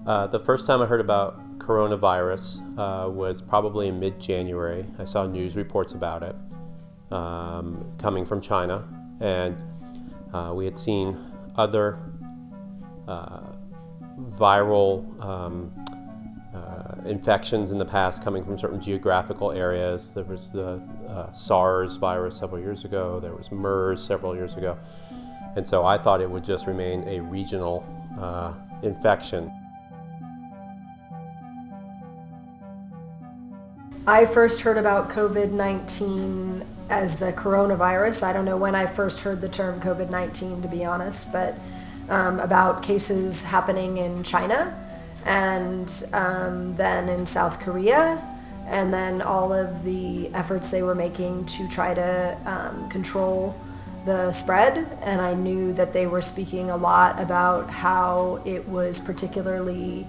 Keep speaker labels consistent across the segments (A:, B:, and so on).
A: The first time I heard about coronavirus was probably in mid-January. I saw news reports about it coming from China, and we had seen other viral infections in the past coming from certain geographical areas. There was the SARS virus several years ago. There was MERS several years ago. And so I thought it would just remain a regional infection.
B: I first heard about COVID-19 as the coronavirus. I don't know when I first heard the term COVID-19, to be honest, but about cases happening in China and then in South Korea, and then all of the efforts they were making to try to control the spread. And I knew that they were speaking a lot about how it was particularly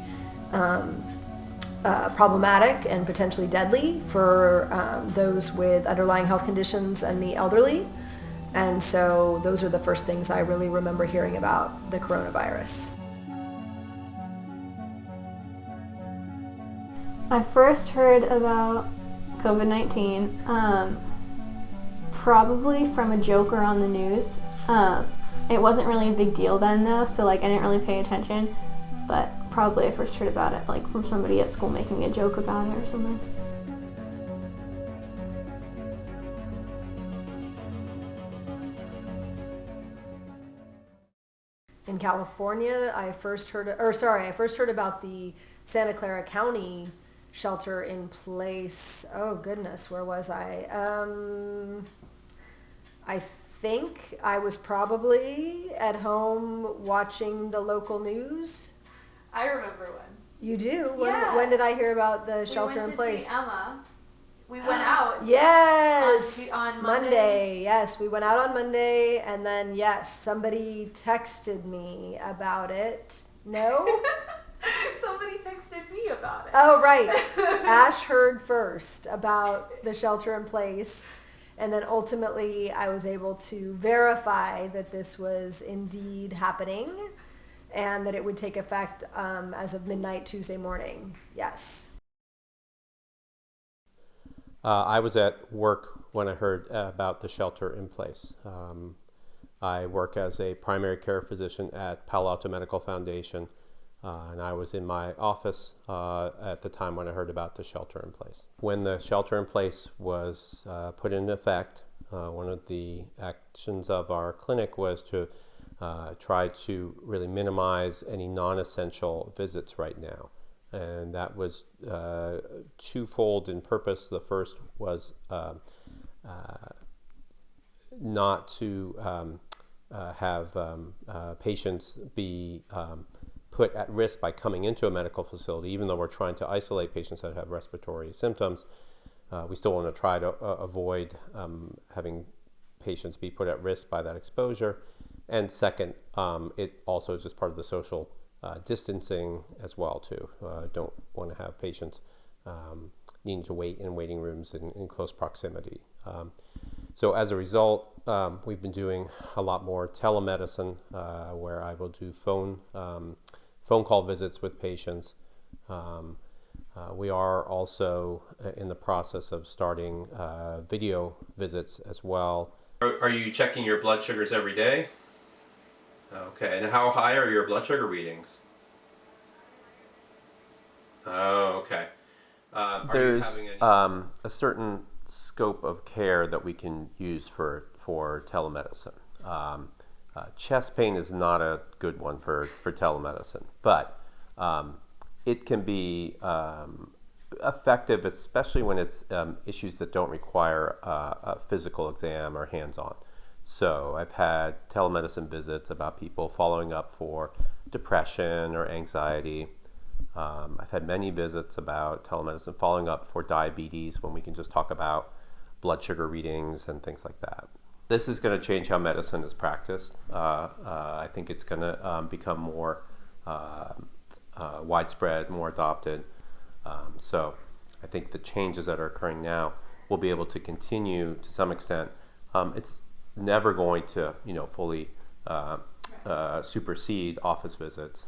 B: problematic and potentially deadly for those with underlying health conditions and the elderly. And so those are the first things I really remember hearing about the coronavirus.
C: I first heard about COVID-19 probably from a joker on the news. It wasn't really a big deal then though, so I didn't really pay attention, but probably I first heard about it from somebody at school making a joke about it or something.
B: In California, I first heard about the Santa Clara County shelter in place. Oh goodness, where was I? I think I was probably at home watching the local news.
D: I remember when.
B: You do?
D: Yeah.
B: When did I hear about the shelter in place?
D: We went to see Emma. We went out.
B: Yes.
D: On Monday.
B: Yes, we went out on Monday, and then yes, somebody texted me about it. No?
D: Somebody texted me about it.
B: Oh, right. Ash heard first about the shelter in place, and then ultimately I was able to verify that this was indeed happening and that it would take effect as of midnight Tuesday morning. Yes.
A: I was at work when I heard about the shelter in place. I work as a primary care physician at Palo Alto Medical Foundation, and I was in my office at the time when I heard about the shelter in place. When the shelter in place was put into effect, one of the actions of our clinic was to try to really minimize any non-essential visits right now. And that was twofold in purpose. The first was not to have patients be put at risk by coming into a medical facility. Even though we're trying to isolate patients that have respiratory symptoms, we still want to try to avoid having patients be put at risk by that exposure. And second, it also is just part of the social distancing as well too. Don't want to have patients needing to wait in waiting rooms in close proximity. So as a result, we've been doing a lot more telemedicine where I will do phone call visits with patients. We are also in the process of starting video visits as well. Are you checking your blood sugars every day? Okay, and how high are your blood sugar readings? Oh, okay. There's a certain scope of care that we can use for telemedicine. Chest pain is not a good one for telemedicine, but it can be effective, especially when it's issues that don't require a physical exam or hands-on. So I've had telemedicine visits about people following up for depression or anxiety. I've had many visits about telemedicine following up for diabetes when we can just talk about blood sugar readings and things like that. This is going to change how medicine is practiced. I think it's going to become more widespread, more adopted. So I think the changes that are occurring now will be able to continue to some extent. It's never going to, fully supersede office visits,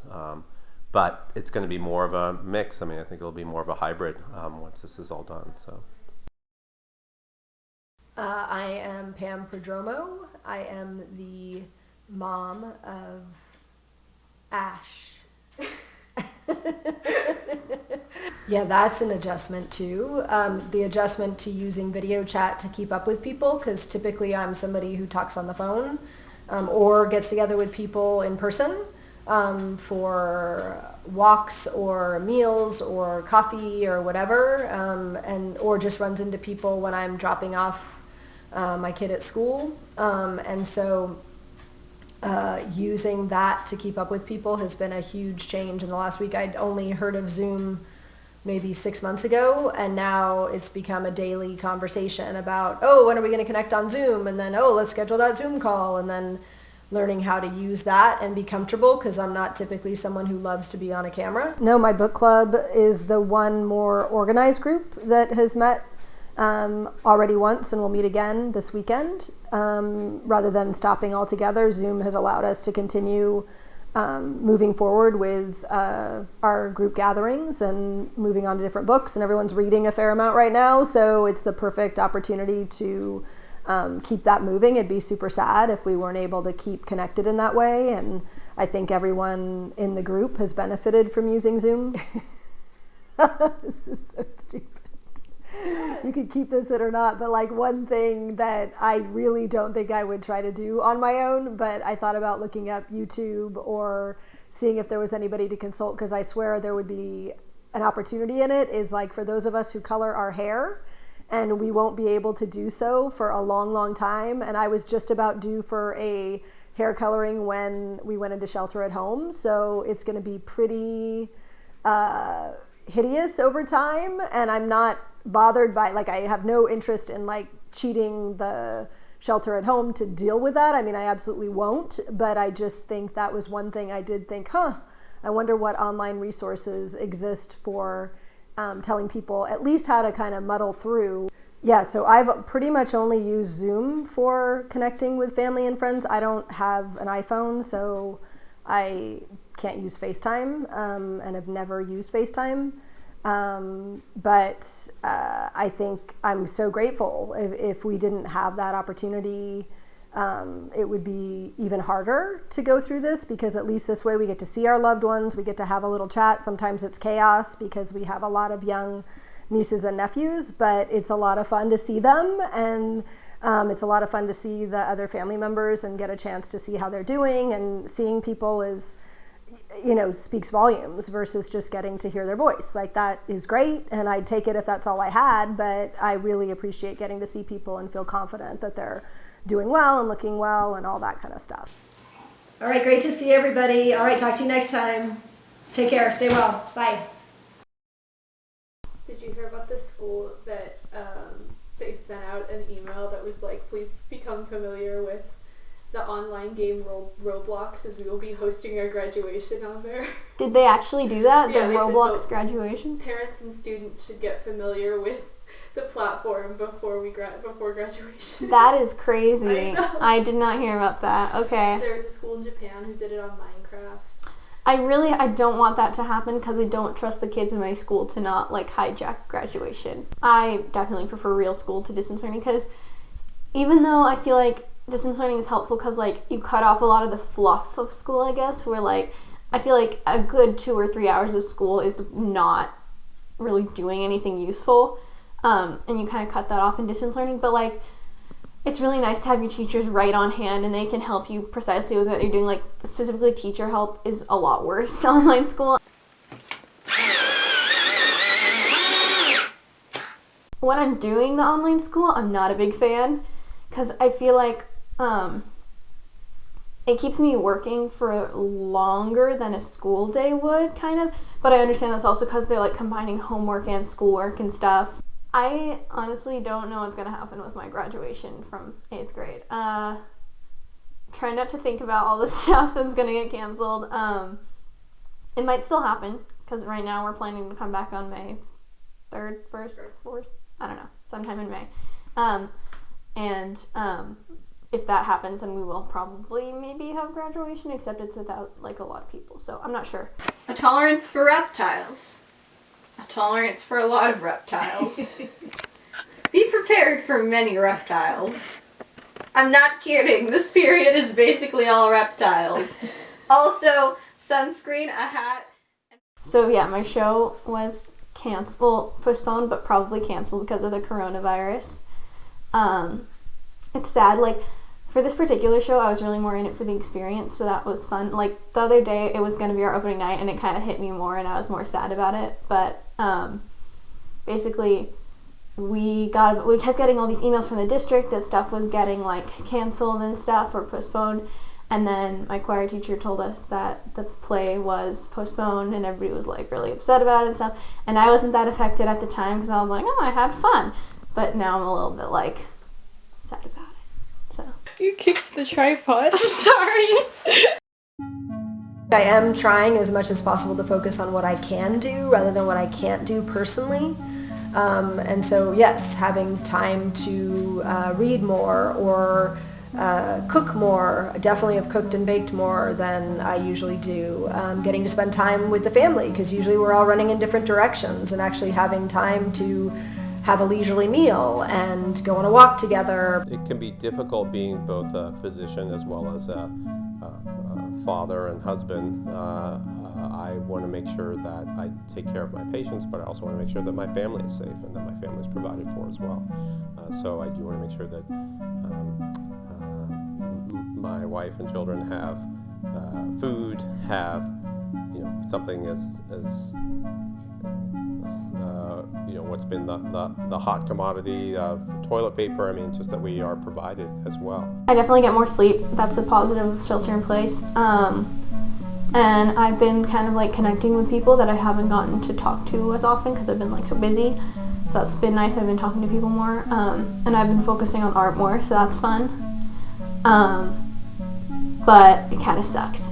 A: but it's going to be more of a mix. I mean, I think it'll be more of a hybrid once this is all done. So.
B: I am Pam Prodromo. I am the mom of Ash. Yeah, that's an adjustment too. The adjustment to using video chat to keep up with people, because typically I'm somebody who talks on the phone or gets together with people in person for walks or meals or coffee or whatever, or just runs into people when I'm dropping off my kid at school. And so using that to keep up with people has been a huge change in the last week. I'd only heard of Zoom maybe 6 months ago, and now it's become a daily conversation about, oh, when are we going to connect on Zoom? And then, oh, let's schedule that Zoom call. And then learning how to use that and be comfortable, because I'm not typically someone who loves to be on a camera. No, my book club is the one more organized group that has met already once and will meet again this weekend. Rather than stopping altogether, Zoom has allowed us to continue moving forward with our group gatherings and moving on to different books, and everyone's reading a fair amount right now, so it's the perfect opportunity to keep that moving. It'd be super sad if we weren't able to keep connected in that way, and I think everyone in the group has benefited from using Zoom. This is so stupid. You could keep this in or not, but like one thing that I really don't think I would try to do on my own, but I thought about looking up YouTube or seeing if there was anybody to consult, because I swear there would be an opportunity in it, is like for those of us who color our hair, and we won't be able to do so for a long, long time. And I was just about due for a hair coloring when we went into shelter at home, so it's going to be pretty hideous over time, and I'm not bothered by, like, I have no interest in like cheating the shelter at home to deal with that. I mean, I absolutely won't, but I just think that was one thing I did think, I wonder what online resources exist for telling people at least how to kind of muddle through. Yeah, so I've pretty much only used Zoom for connecting with family and friends. I don't have an iPhone, so I can't use FaceTime, and have never used FaceTime. But I think I'm so grateful. If we didn't have that opportunity, it would be even harder to go through this, because at least this way we get to see our loved ones, we get to have a little chat. Sometimes it's chaos because we have a lot of young nieces and nephews, but it's a lot of fun to see them, and it's a lot of fun to see the other family members and get a chance to see how they're doing, and seeing people is, speaks volumes versus just getting to hear their voice. Like, that is great, and I'd take it if that's all I had, but I really appreciate getting to see people and feel confident that they're doing well and looking well and all that kind of stuff. All right, great to see everybody. All right, talk to you next time. Take care, stay well, bye.
D: Did you hear about the school that they sent out an email that was like, please become familiar with the online game Roblox, as we will be hosting our graduation on there?
C: Did they actually do that?
D: Yeah,
C: the Roblox graduation?
D: Parents and students should get familiar with the platform before graduation.
C: That is crazy.
D: I know.
C: I did not hear about that. Okay.
D: There was a school in Japan who did it on Minecraft.
C: I don't want that to happen, because I don't trust the kids in my school to not hijack graduation. I definitely prefer real school to distance learning, because even though I feel like distance learning is helpful because you cut off a lot of the fluff of school, I guess, where I feel like a good 2 or 3 hours of school is not really doing anything useful, and you kind of cut that off in distance learning, but it's really nice to have your teachers right on hand, and they can help you precisely with what you're doing. Specifically, teacher help is a lot worse online school. When I'm doing the online school, I'm not a big fan, because I feel like it keeps me working for longer than a school day would, kind of. But I understand that's also because they're combining homework and schoolwork and stuff. I honestly don't know what's going to happen with my graduation from 8th grade. Try not to think about all the stuff that's going to get canceled. It might still happen, because right now we're planning to come back on May 3rd, 1st, 4th, I don't know, sometime in May. if that happens, then we will probably maybe have graduation, except it's without like a lot of people, so I'm not sure.
E: A tolerance for reptiles. A tolerance for a lot of reptiles. Be prepared for many reptiles. I'm not kidding. This period is basically all reptiles. Also, sunscreen, a hat.
C: So yeah, my show was postponed, but probably canceled because of the coronavirus. It's sad, like, for this particular show, I was really more in it for the experience, so that was fun. Like, the other day, it was going to be our opening night, and it kind of hit me more, and I was more sad about it. But basically, we kept getting all these emails from the district that stuff was getting, like, canceled and stuff or postponed. And then my choir teacher told us that the play was postponed, and everybody was, like, really upset about it and stuff. And I wasn't that affected at the time because I was like, oh, I had fun. But now I'm a little bit, like, sad about it. So.
E: You kicked the tripod. I'm sorry.
B: I am trying as much as possible to focus on what I can do rather than what I can't do personally. And so, yes, having time to read more or cook more. I definitely have cooked and baked more than I usually do. Getting to spend time with the family, because usually we're all running in different directions, and actually having time to have a leisurely meal and go on a walk together.
A: It can be difficult being both a physician as well as a father and husband. I want to make sure that I take care of my patients, but I also want to make sure that my family is safe and that my family is provided for as well. So I do want to make sure that my wife and children have food, have something as what's been the hot commodity of toilet paper. I mean, just that we are provided as well.
C: I definitely get more sleep. That's a positive of shelter in place. And I've been kind of like connecting with people that I haven't gotten to talk to as often because I've been like so busy. So that's been nice. I've been talking to people more. And I've been focusing on art more, so that's fun. But it kind of sucks.